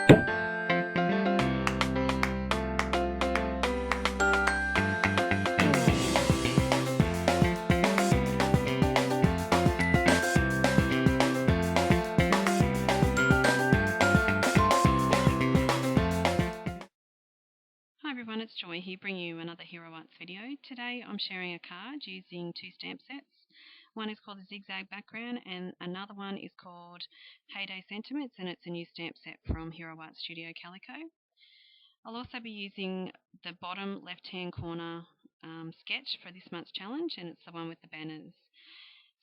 Hi everyone, it's Joy here bringing you another Hero Arts video. Today I'm sharing a card using two stamp sets. One is called the Zigzag Background and another one is called Heyday Sentiments, and it's a new stamp set from Hero Arts Studio Calico. I'll also be using the bottom left hand corner sketch for this month's challenge, and it's the one with the banners.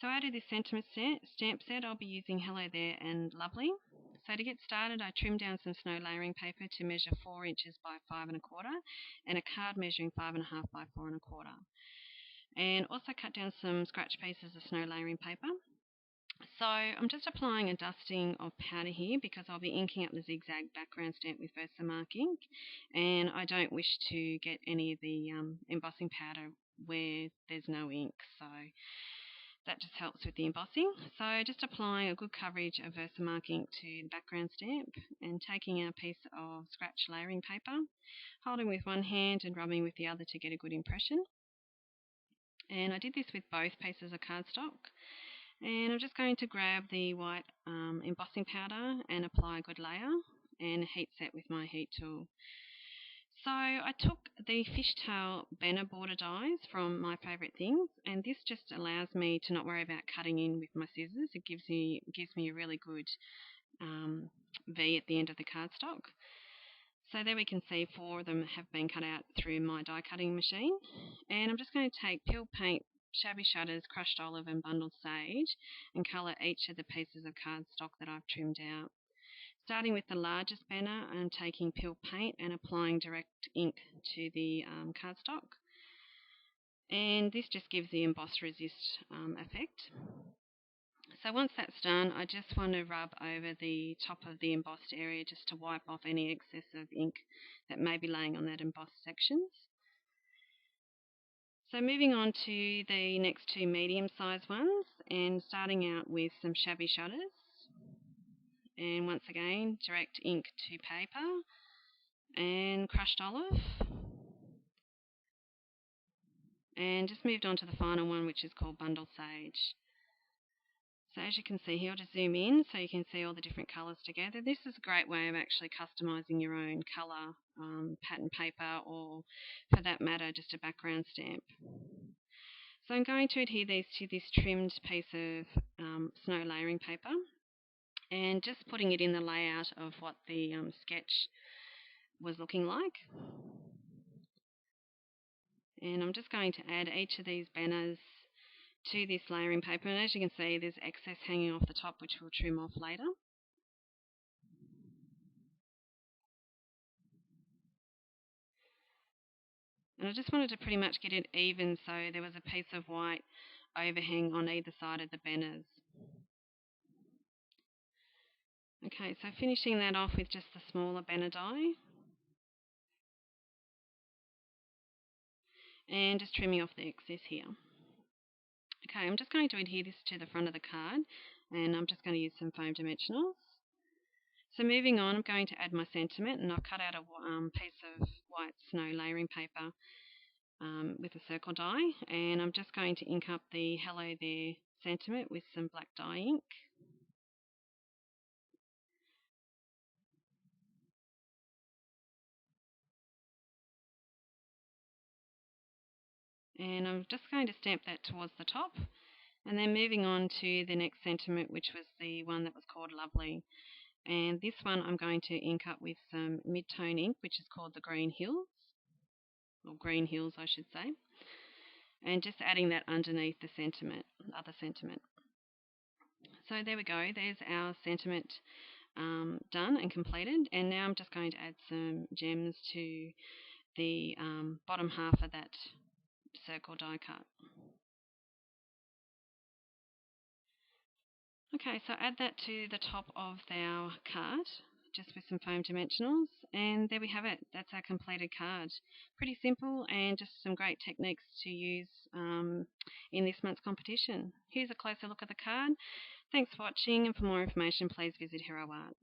So out of this sentiment stamp set, I'll be using Hello There and Lovely. So to get started, I trimmed down some snow layering paper to measure 4 inches by 5 1/4 and a card measuring 5 1/2 by 4 1/4. And also cut down some scratch pieces of snow layering paper. So I'm just applying a dusting of powder here because I'll be inking up the Zigzag Background stamp with Versamark ink, and I don't wish to get any of the embossing powder where there's no ink. So that just helps with the embossing. So just applying a good coverage of Versamark ink to the background stamp and taking a piece of scratch layering paper, holding with one hand and rubbing with the other to get a good impression. And I did this with both pieces of cardstock. And I'm just going to grab the white embossing powder and apply a good layer and heat set with my heat tool. So I took the fishtail banner border dies from My Favourite Things, and this just allows me to not worry about cutting in with my scissors. It gives me a really good V at the end of the cardstock. So there we can see 4 of them have been cut out through my die cutting machine. And I'm just going to take Peel Paint, Shabby Shutters, Crushed Olive and Bundled Sage and colour each of the pieces of cardstock that I've trimmed out. Starting with the largest banner, I'm taking Peel Paint and applying direct ink to the cardstock. And this just gives the emboss resist effect. So once that's done, I just want to rub over the top of the embossed area just to wipe off any excess of ink that may be laying on that embossed sections. So moving on to the next 2 medium-sized ones, and starting out with some Shabby Shutters. And once again, direct ink to paper and crushed olive. And just moved on to the final one, which is called Bundled Sage. So as you can see here, I'll just zoom in so you can see all the different colours together. This is a great way of actually customising your own colour pattern paper, or for that matter, just a background stamp. So I'm going to adhere these to this trimmed piece of snow layering paper, and just putting it in the layout of what the sketch was looking like. And I'm just going to add each of these banners to this layering paper, and as you can see, there's excess hanging off the top which we'll trim off later. And I just wanted to pretty much get it even so there was a piece of white overhang on either side of the banners. Okay, so finishing that off with just the smaller banner die. And just trimming off the excess here. Okay, I'm just going to adhere this to the front of the card, and I'm just going to use some foam dimensionals. So moving on, I'm going to add my sentiment, and I've cut out a piece of white snow layering paper with a circle die, and I'm just going to ink up the Hello There sentiment with some black dye ink. And I'm just going to stamp that towards the top, and then moving on to the next sentiment, which was the one that was called Lovely. And this one I'm going to ink up with some mid-tone ink, which is called the Green Hills, or Green Hills I should say, and just adding that underneath the other sentiment. So there we go, there's our sentiment done and completed, and now I'm just going to add some gems to the bottom half of that circle die cut. Okay, so add that to the top of our card, just with some foam dimensionals, and there we have it. That's our completed card. Pretty simple, and just some great techniques to use in this month's competition. Here's a closer look at the card. Thanks for watching, and for more information please visit Hero Art.